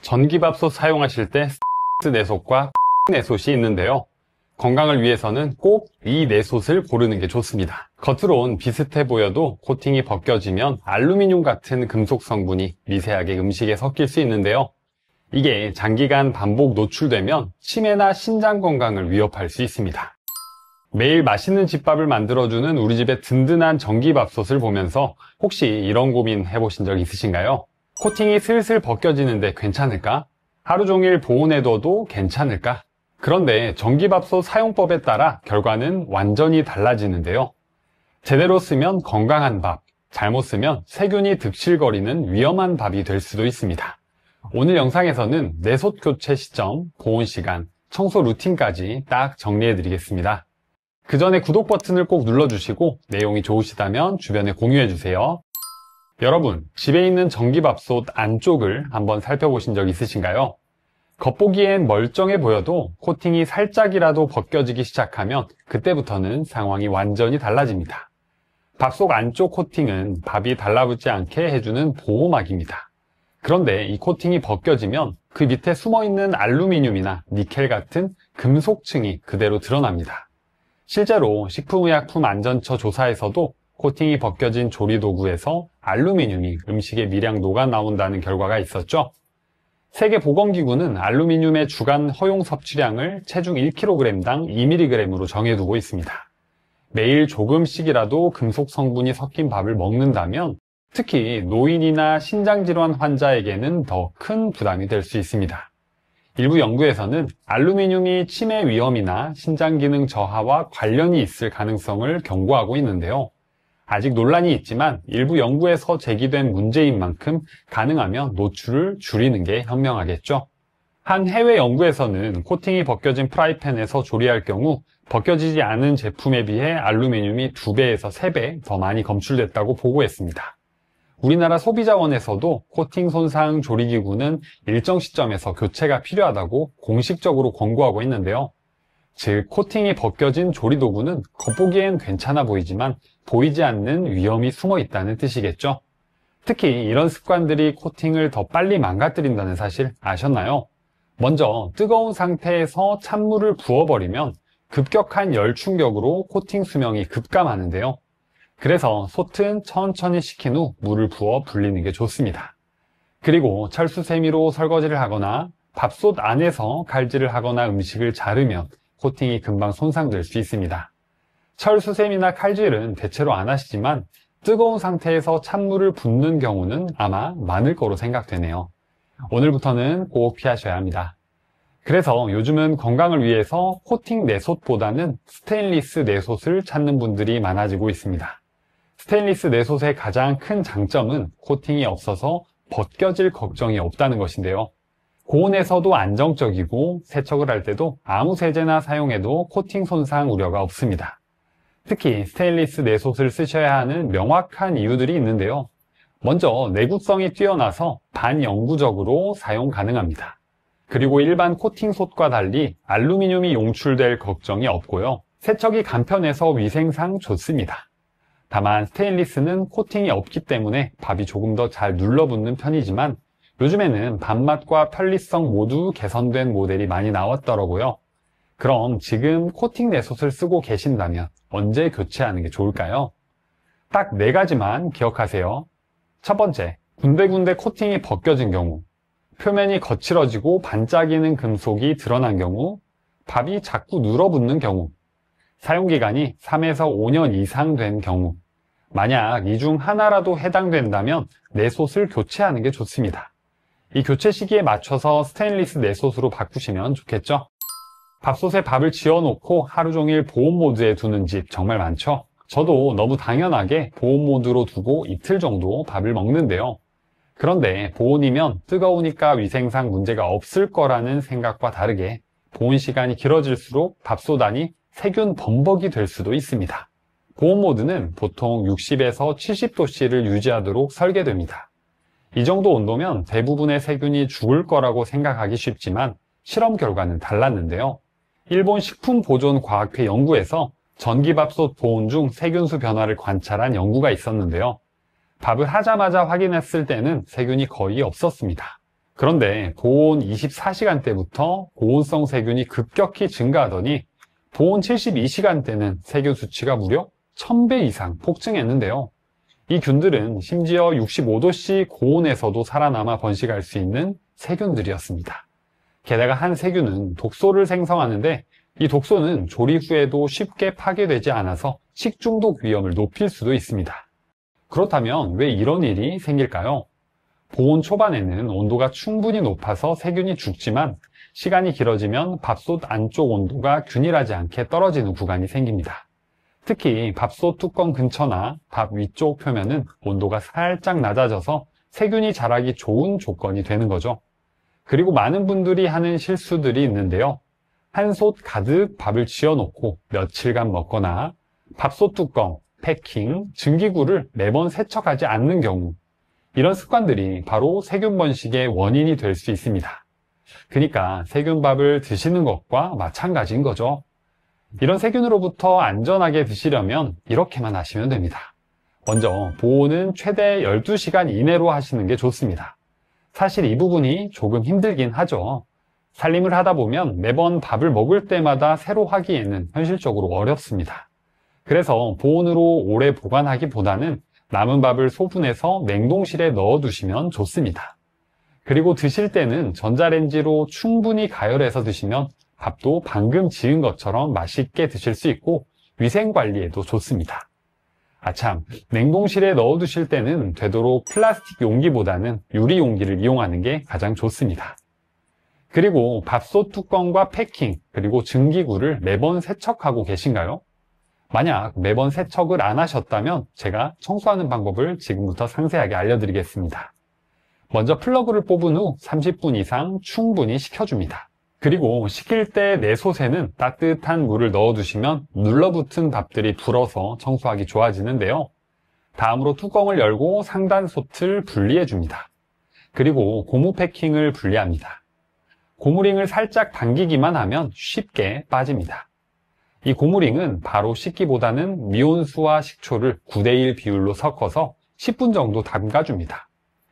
전기밥솥 사용하실 때 내솥과 내솥이 있는데요. 건강을 위해서는 꼭 이 내솥을 고르는 게 좋습니다. 겉으론 비슷해 보여도 코팅이 벗겨지면 알루미늄 같은 금속 성분이 미세하게 음식에 섞일 수 있는데요. 이게 장기간 반복 노출되면 치매나 신장 건강을 위협할 수 있습니다. 매일 맛있는 집밥을 만들어주는 우리 집의 든든한 전기밥솥을 보면서 혹시 이런 고민 해보신 적 있으신가요? 코팅이 슬슬 벗겨지는데 괜찮을까? 하루 종일 보온해둬도 괜찮을까? 그런데 전기밥솥 사용법에 따라 결과는 완전히 달라지는데요. 제대로 쓰면 건강한 밥, 잘못 쓰면 세균이 득실거리는 위험한 밥이 될 수도 있습니다. 오늘 영상에서는 내솥 교체 시점, 보온 시간, 청소 루틴까지 딱 정리해 드리겠습니다. 그 전에 구독 버튼을 꼭 눌러주시고 내용이 좋으시다면 주변에 공유해 주세요. 여러분, 집에 있는 전기밥솥 안쪽을 한번 살펴보신 적 있으신가요? 겉보기엔 멀쩡해 보여도 코팅이 살짝이라도 벗겨지기 시작하면 그때부터는 상황이 완전히 달라집니다. 밥속 안쪽 코팅은 밥이 달라붙지 않게 해주는 보호막입니다. 그런데 이 코팅이 벗겨지면 그 밑에 숨어있는 알루미늄이나 니켈 같은 금속층이 그대로 드러납니다. 실제로 식품의약품안전처 조사에서도 코팅이 벗겨진 조리도구에서 알루미늄이 음식에 미량 녹아 나온다는 결과가 있었죠. 세계보건기구는 알루미늄의 주간 허용 섭취량을 체중 1kg당 2mg으로 정해두고 있습니다. 매일 조금씩이라도 금속 성분이 섞인 밥을 먹는다면 특히 노인이나 신장질환 환자에게는 더 큰 부담이 될 수 있습니다. 일부 연구에서는 알루미늄이 치매 위험이나 신장기능 저하와 관련이 있을 가능성을 경고하고 있는데요. 아직 논란이 있지만 일부 연구에서 제기된 문제인 만큼 가능하면 노출을 줄이는 게 현명하겠죠. 한 해외 연구에서는 코팅이 벗겨진 프라이팬에서 조리할 경우 벗겨지지 않은 제품에 비해 알루미늄이 2배에서 3배 더 많이 검출됐다고 보고했습니다. 우리나라 소비자원에서도 코팅 손상 조리기구는 일정 시점에서 교체가 필요하다고 공식적으로 권고하고 있는데요. 즉, 코팅이 벗겨진 조리도구는 겉보기엔 괜찮아 보이지만 보이지 않는 위험이 숨어 있다는 뜻이겠죠. 특히 이런 습관들이 코팅을 더 빨리 망가뜨린다는 사실 아셨나요? 먼저 뜨거운 상태에서 찬물을 부어버리면 급격한 열 충격으로 코팅 수명이 급감하는데요. 그래서 솥은 천천히 식힌 후 물을 부어 불리는 게 좋습니다. 그리고 철수세미로 설거지를 하거나 밥솥 안에서 칼질을 하거나 음식을 자르면 코팅이 금방 손상될 수 있습니다. 철수세미나 칼질은 대체로 안 하시지만 뜨거운 상태에서 찬물을 붓는 경우는 아마 많을 거로 생각되네요. 오늘부터는 꼭 피하셔야 합니다. 그래서 요즘은 건강을 위해서 코팅 내솥보다는 스테인리스 내솥을 찾는 분들이 많아지고 있습니다. 스테인리스 내솥의 가장 큰 장점은 코팅이 없어서 벗겨질 걱정이 없다는 것인데요. 고온에서도 안정적이고 세척을 할 때도 아무 세제나 사용해도 코팅 손상 우려가 없습니다. 특히 스테인리스 내솥을 쓰셔야 하는 명확한 이유들이 있는데요. 먼저 내구성이 뛰어나서 반영구적으로 사용 가능합니다. 그리고 일반 코팅솥과 달리 알루미늄이 용출될 걱정이 없고요. 세척이 간편해서 위생상 좋습니다. 다만 스테인리스는 코팅이 없기 때문에 밥이 조금 더 잘 눌러붙는 편이지만 요즘에는 밥맛과 편리성 모두 개선된 모델이 많이 나왔더라고요. 그럼 지금 코팅 내솥을 쓰고 계신다면 언제 교체하는 게 좋을까요? 딱 4가지만 기억하세요. 첫 번째, 군데군데 코팅이 벗겨진 경우, 표면이 거칠어지고 반짝이는 금속이 드러난 경우, 밥이 자꾸 눌어붙는 경우, 사용기간이 3에서 5년 이상 된 경우, 만약 이 중 하나라도 해당된다면 내솥을 교체하는 게 좋습니다. 이 교체 시기에 맞춰서 스테인리스 내솥으로 바꾸시면 좋겠죠? 밥솥에 밥을 지어놓고 하루 종일 보온 모드에 두는 집 정말 많죠? 저도 너무 당연하게 보온 모드로 두고 이틀 정도 밥을 먹는데요. 그런데 보온이면 뜨거우니까 위생상 문제가 없을 거라는 생각과 다르게 보온 시간이 길어질수록 밥솥 안이 세균 범벅이 될 수도 있습니다. 보온 모드는 보통 60에서 70도씨를 유지하도록 설계됩니다. 이 정도 온도면 대부분의 세균이 죽을 거라고 생각하기 쉽지만 실험 결과는 달랐는데요. 일본 식품보존과학회 연구에서 전기밥솥 보온 중 세균수 변화를 관찰한 연구가 있었는데요. 밥을 하자마자 확인했을 때는 세균이 거의 없었습니다. 그런데 보온 24시간대부터 보온성 세균이 급격히 증가하더니 보온 72시간대는 세균 수치가 무려 1000배 이상 폭증했는데요. 이 균들은 심지어 65도씨 고온에서도 살아남아 번식할 수 있는 세균들이었습니다. 게다가 한 세균은 독소를 생성하는데 이 독소는 조리 후에도 쉽게 파괴되지 않아서 식중독 위험을 높일 수도 있습니다. 그렇다면 왜 이런 일이 생길까요? 보온 초반에는 온도가 충분히 높아서 세균이 죽지만 시간이 길어지면 밥솥 안쪽 온도가 균일하지 않게 떨어지는 구간이 생깁니다. 특히 밥솥 뚜껑 근처나 밥 위쪽 표면은 온도가 살짝 낮아져서 세균이 자라기 좋은 조건이 되는 거죠. 그리고 많은 분들이 하는 실수들이 있는데요. 한 솥 가득 밥을 지어놓고 며칠간 먹거나 밥솥 뚜껑, 패킹, 증기구를 매번 세척하지 않는 경우, 이런 습관들이 바로 세균 번식의 원인이 될 수 있습니다. 그러니까 세균밥을 드시는 것과 마찬가지인 거죠. 이런 세균으로부터 안전하게 드시려면 이렇게만 하시면 됩니다. 먼저 보온은 최대 12시간 이내로 하시는 게 좋습니다. 사실 이 부분이 조금 힘들긴 하죠. 살림을 하다 보면 매번 밥을 먹을 때마다 새로 하기에는 현실적으로 어렵습니다. 그래서 보온으로 오래 보관하기보다는 남은 밥을 소분해서 냉동실에 넣어 두시면 좋습니다. 그리고 드실 때는 전자레인지로 충분히 가열해서 드시면 밥도 방금 지은 것처럼 맛있게 드실 수 있고 위생관리에도 좋습니다. 아참, 냉동실에 넣어 두실 때는 되도록 플라스틱 용기보다는 유리 용기를 이용하는 게 가장 좋습니다. 그리고 밥솥 뚜껑과 패킹, 그리고 증기구를 매번 세척하고 계신가요? 만약 매번 세척을 안 하셨다면 제가 청소하는 방법을 지금부터 상세하게 알려드리겠습니다. 먼저 플러그를 뽑은 후 30분 이상 충분히 식혀줍니다. 그리고 식힐 때 내솥에는 따뜻한 물을 넣어두시면 눌러붙은 밥들이 불어서 청소하기 좋아지는데요. 다음으로 뚜껑을 열고 상단솥을 분리해줍니다. 그리고 고무 패킹을 분리합니다. 고무링을 살짝 당기기만 하면 쉽게 빠집니다. 이 고무링은 바로 씻기보다는 미온수와 식초를 9:1 비율로 섞어서 10분 정도 담가줍니다.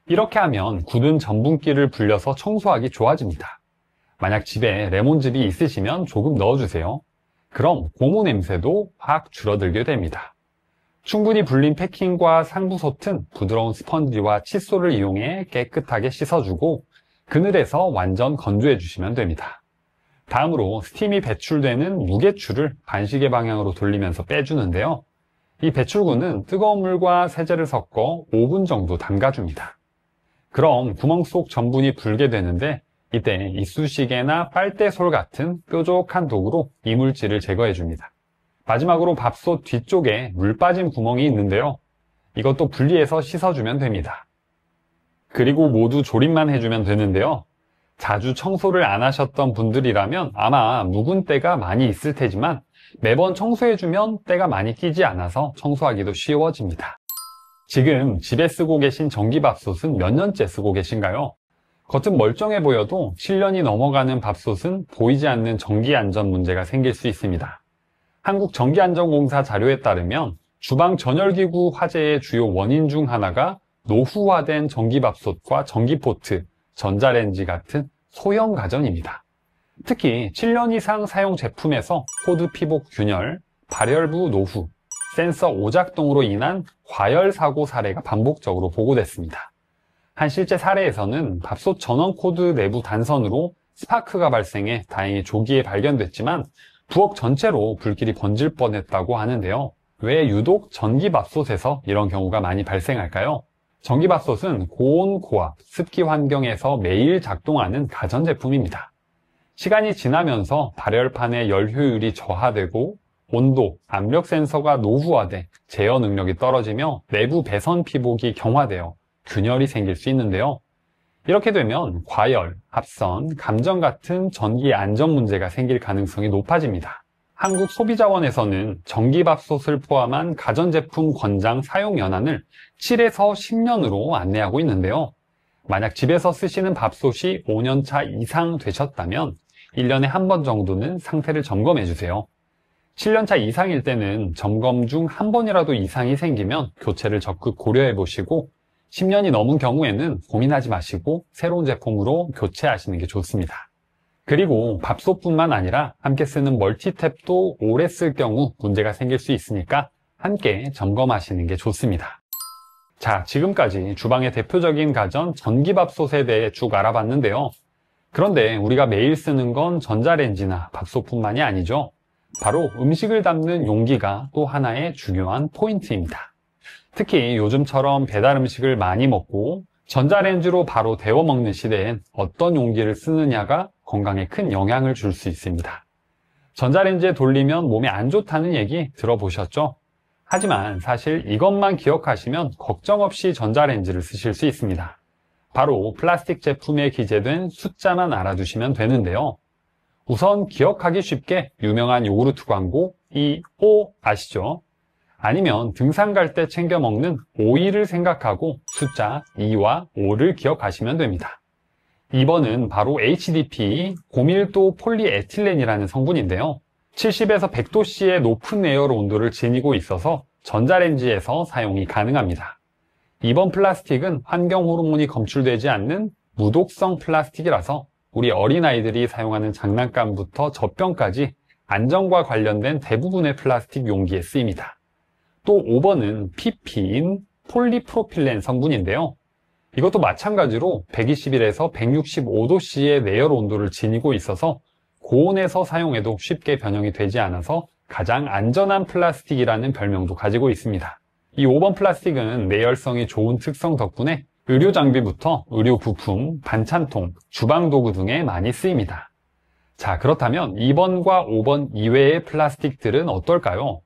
이렇게 하면 굳은 전분기를 불려서 청소하기 좋아집니다. 만약 집에 레몬즙이 있으시면 조금 넣어주세요. 그럼 고무 냄새도 확 줄어들게 됩니다. 충분히 불린 패킹과 상부솥은 부드러운 스펀지와 칫솔을 이용해 깨끗하게 씻어주고 그늘에서 완전 건조해 주시면 됩니다. 다음으로 스팀이 배출되는 무게추를 반시계 방향으로 돌리면서 빼주는데요. 이 배출구는 뜨거운 물과 세제를 섞어 5분 정도 담가줍니다. 그럼 구멍 속 전분이 불게 되는데 이때 이쑤시개나 빨대솔 같은 뾰족한 도구로 이물질을 제거해 줍니다. 마지막으로 밥솥 뒤쪽에 물 빠진 구멍이 있는데요. 이것도 분리해서 씻어주면 됩니다. 그리고 모두 조립만 해주면 되는데요. 자주 청소를 안 하셨던 분들이라면 아마 묵은 때가 많이 있을 테지만 매번 청소해주면 때가 많이 끼지 않아서 청소하기도 쉬워집니다. 지금 집에 쓰고 계신 전기밥솥은 몇 년째 쓰고 계신가요? 겉은 멀쩡해 보여도 7년이 넘어가는 밥솥은 보이지 않는 전기안전 문제가 생길 수 있습니다. 한국전기안전공사 자료에 따르면 주방 전열기구 화재의 주요 원인 중 하나가 노후화된 전기밥솥과 전기포트, 전자레인지 같은 소형 가전입니다. 특히 7년 이상 사용 제품에서 코드 피복 균열, 발열부 노후, 센서 오작동으로 인한 과열 사고 사례가 반복적으로 보고됐습니다. 한 실제 사례에서는 밥솥 전원 코드 내부 단선으로 스파크가 발생해 다행히 조기에 발견됐지만 부엌 전체로 불길이 번질 뻔했다고 하는데요. 왜 유독 전기밥솥에서 이런 경우가 많이 발생할까요? 전기밥솥은 고온, 고압, 습기 환경에서 매일 작동하는 가전제품입니다. 시간이 지나면서 발열판의 열 효율이 저하되고 온도, 압력 센서가 노후화돼 제어 능력이 떨어지며 내부 배선 피복이 경화되어 균열이 생길 수 있는데요. 이렇게 되면 과열, 합선, 감전 같은 전기 안전 문제가 생길 가능성이 높아집니다. 한국소비자원에서는 전기밥솥을 포함한 가전제품 권장 사용 연한을 7에서 10년으로 안내하고 있는데요. 만약 집에서 쓰시는 밥솥이 5년차 이상 되셨다면 1년에 한 번 정도는 상태를 점검해 주세요. 7년차 이상일 때는 점검 중 한 번이라도 이상이 생기면 교체를 적극 고려해 보시고 10년이 넘은 경우에는 고민하지 마시고 새로운 제품으로 교체하시는 게 좋습니다. 그리고 밥솥뿐만 아니라 함께 쓰는 멀티탭도 오래 쓸 경우 문제가 생길 수 있으니까 함께 점검하시는 게 좋습니다. 자, 지금까지 주방의 대표적인 가전 전기밥솥에 대해 쭉 알아봤는데요. 그런데 우리가 매일 쓰는 건 전자레인지나 밥솥뿐만이 아니죠. 바로 음식을 담는 용기가 또 하나의 중요한 포인트입니다. 특히 요즘처럼 배달 음식을 많이 먹고 전자레인지로 바로 데워 먹는 시대엔 어떤 용기를 쓰느냐가 건강에 큰 영향을 줄 수 있습니다. 전자레인지에 돌리면 몸에 안 좋다는 얘기 들어보셨죠? 하지만 사실 이것만 기억하시면 걱정 없이 전자레인지를 쓰실 수 있습니다. 바로 플라스틱 제품에 기재된 숫자만 알아두시면 되는데요. 우선 기억하기 쉽게 유명한 요구르트 광고 E5 아시죠? 아니면 등산 갈 때 챙겨 먹는 오이를 생각하고 숫자 2와 5를 기억하시면 됩니다. 2번은 바로 HDP, 고밀도 폴리에틸렌이라는 성분인데요. 70에서 100도씨의 높은 에어 온도를 지니고 있어서 전자레인지에서 사용이 가능합니다. 2번 플라스틱은 환경 호르몬이 검출되지 않는 무독성 플라스틱이라서 우리 어린아이들이 사용하는 장난감부터 젖병까지 안전과 관련된 대부분의 플라스틱 용기에 쓰입니다. 또 5번은 PP인 폴리프로필렌 성분인데요. 이것도 마찬가지로 121에서 165도씨의 내열 온도를 지니고 있어서 고온에서 사용해도 쉽게 변형이 되지 않아서 가장 안전한 플라스틱이라는 별명도 가지고 있습니다. 이 5번 플라스틱은 내열성이 좋은 특성 덕분에 의료 장비부터 의료 부품, 반찬통, 주방 도구 등에 많이 쓰입니다. 자, 그렇다면 2번과 5번 이외의 플라스틱들은 어떨까요?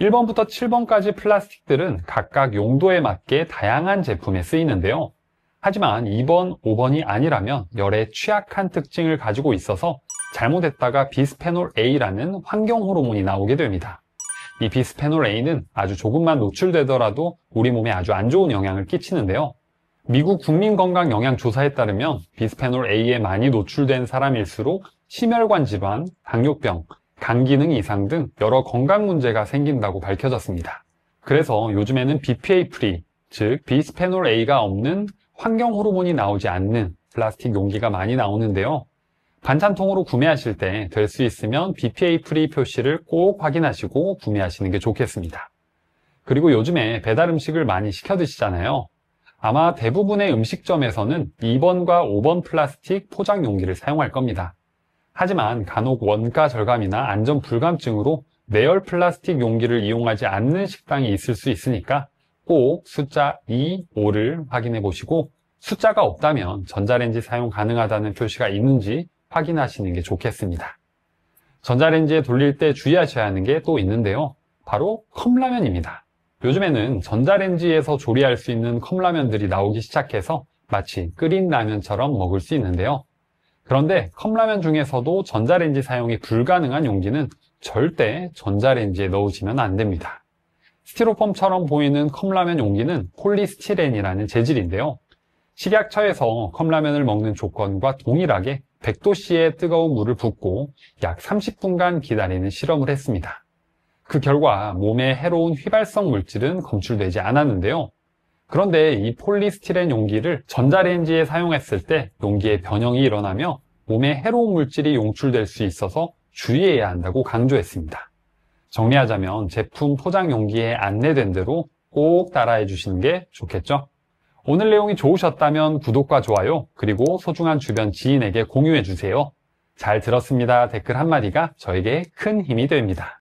1번부터 7번까지 플라스틱들은 각각 용도에 맞게 다양한 제품에 쓰이는데요. 하지만 2번, 5번이 아니라면 열에 취약한 특징을 가지고 있어서 잘못했다가 비스페놀 A라는 환경 호르몬이 나오게 됩니다. 이 비스페놀 A는 아주 조금만 노출되더라도 우리 몸에 아주 안 좋은 영향을 끼치는데요. 미국 국민건강영양조사에 따르면 비스페놀 A에 많이 노출된 사람일수록 심혈관 질환, 당뇨병, 간 기능 이상 등 여러 건강 문제가 생긴다고 밝혀졌습니다. 그래서 요즘에는 BPA 프리, 즉 비스페놀 A가 없는 환경 호르몬이 나오지 않는 플라스틱 용기가 많이 나오는데요. 반찬통으로 구매하실 때 될 수 있으면 BPA 프리 표시를 꼭 확인하시고 구매하시는 게 좋겠습니다. 그리고 요즘에 배달 음식을 많이 시켜 드시잖아요. 아마 대부분의 음식점에서는 2번과 5번 플라스틱 포장 용기를 사용할 겁니다. 하지만 간혹 원가 절감이나 안전 불감증으로 내열 플라스틱 용기를 이용하지 않는 식당이 있을 수 있으니까 꼭 숫자 2, 5를 확인해 보시고 숫자가 없다면 전자레인지 사용 가능하다는 표시가 있는지 확인하시는 게 좋겠습니다. 전자레인지에 돌릴 때 주의하셔야 하는 게 또 있는데요. 바로 컵라면입니다. 요즘에는 전자레인지에서 조리할 수 있는 컵라면들이 나오기 시작해서 마치 끓인 라면처럼 먹을 수 있는데요. 그런데 컵라면 중에서도 전자레인지 사용이 불가능한 용기는 절대 전자레인지에 넣으시면 안 됩니다. 스티로폼처럼 보이는 컵라면 용기는 폴리스티렌이라는 재질인데요. 식약처에서 컵라면을 먹는 조건과 동일하게 100도씨의 뜨거운 물을 붓고 약 30분간 기다리는 실험을 했습니다. 그 결과 몸에 해로운 휘발성 물질은 검출되지 않았는데요. 그런데 이 폴리스티렌 용기를 전자레인지에 사용했을 때 용기의 변형이 일어나며 몸에 해로운 물질이 용출될 수 있어서 주의해야 한다고 강조했습니다. 정리하자면 제품 포장 용기에 안내된 대로 꼭 따라해 주시는 게 좋겠죠? 오늘 내용이 좋으셨다면 구독과 좋아요, 그리고 소중한 주변 지인에게 공유해 주세요. 잘 들었습니다. 댓글 한마디가 저에게 큰 힘이 됩니다.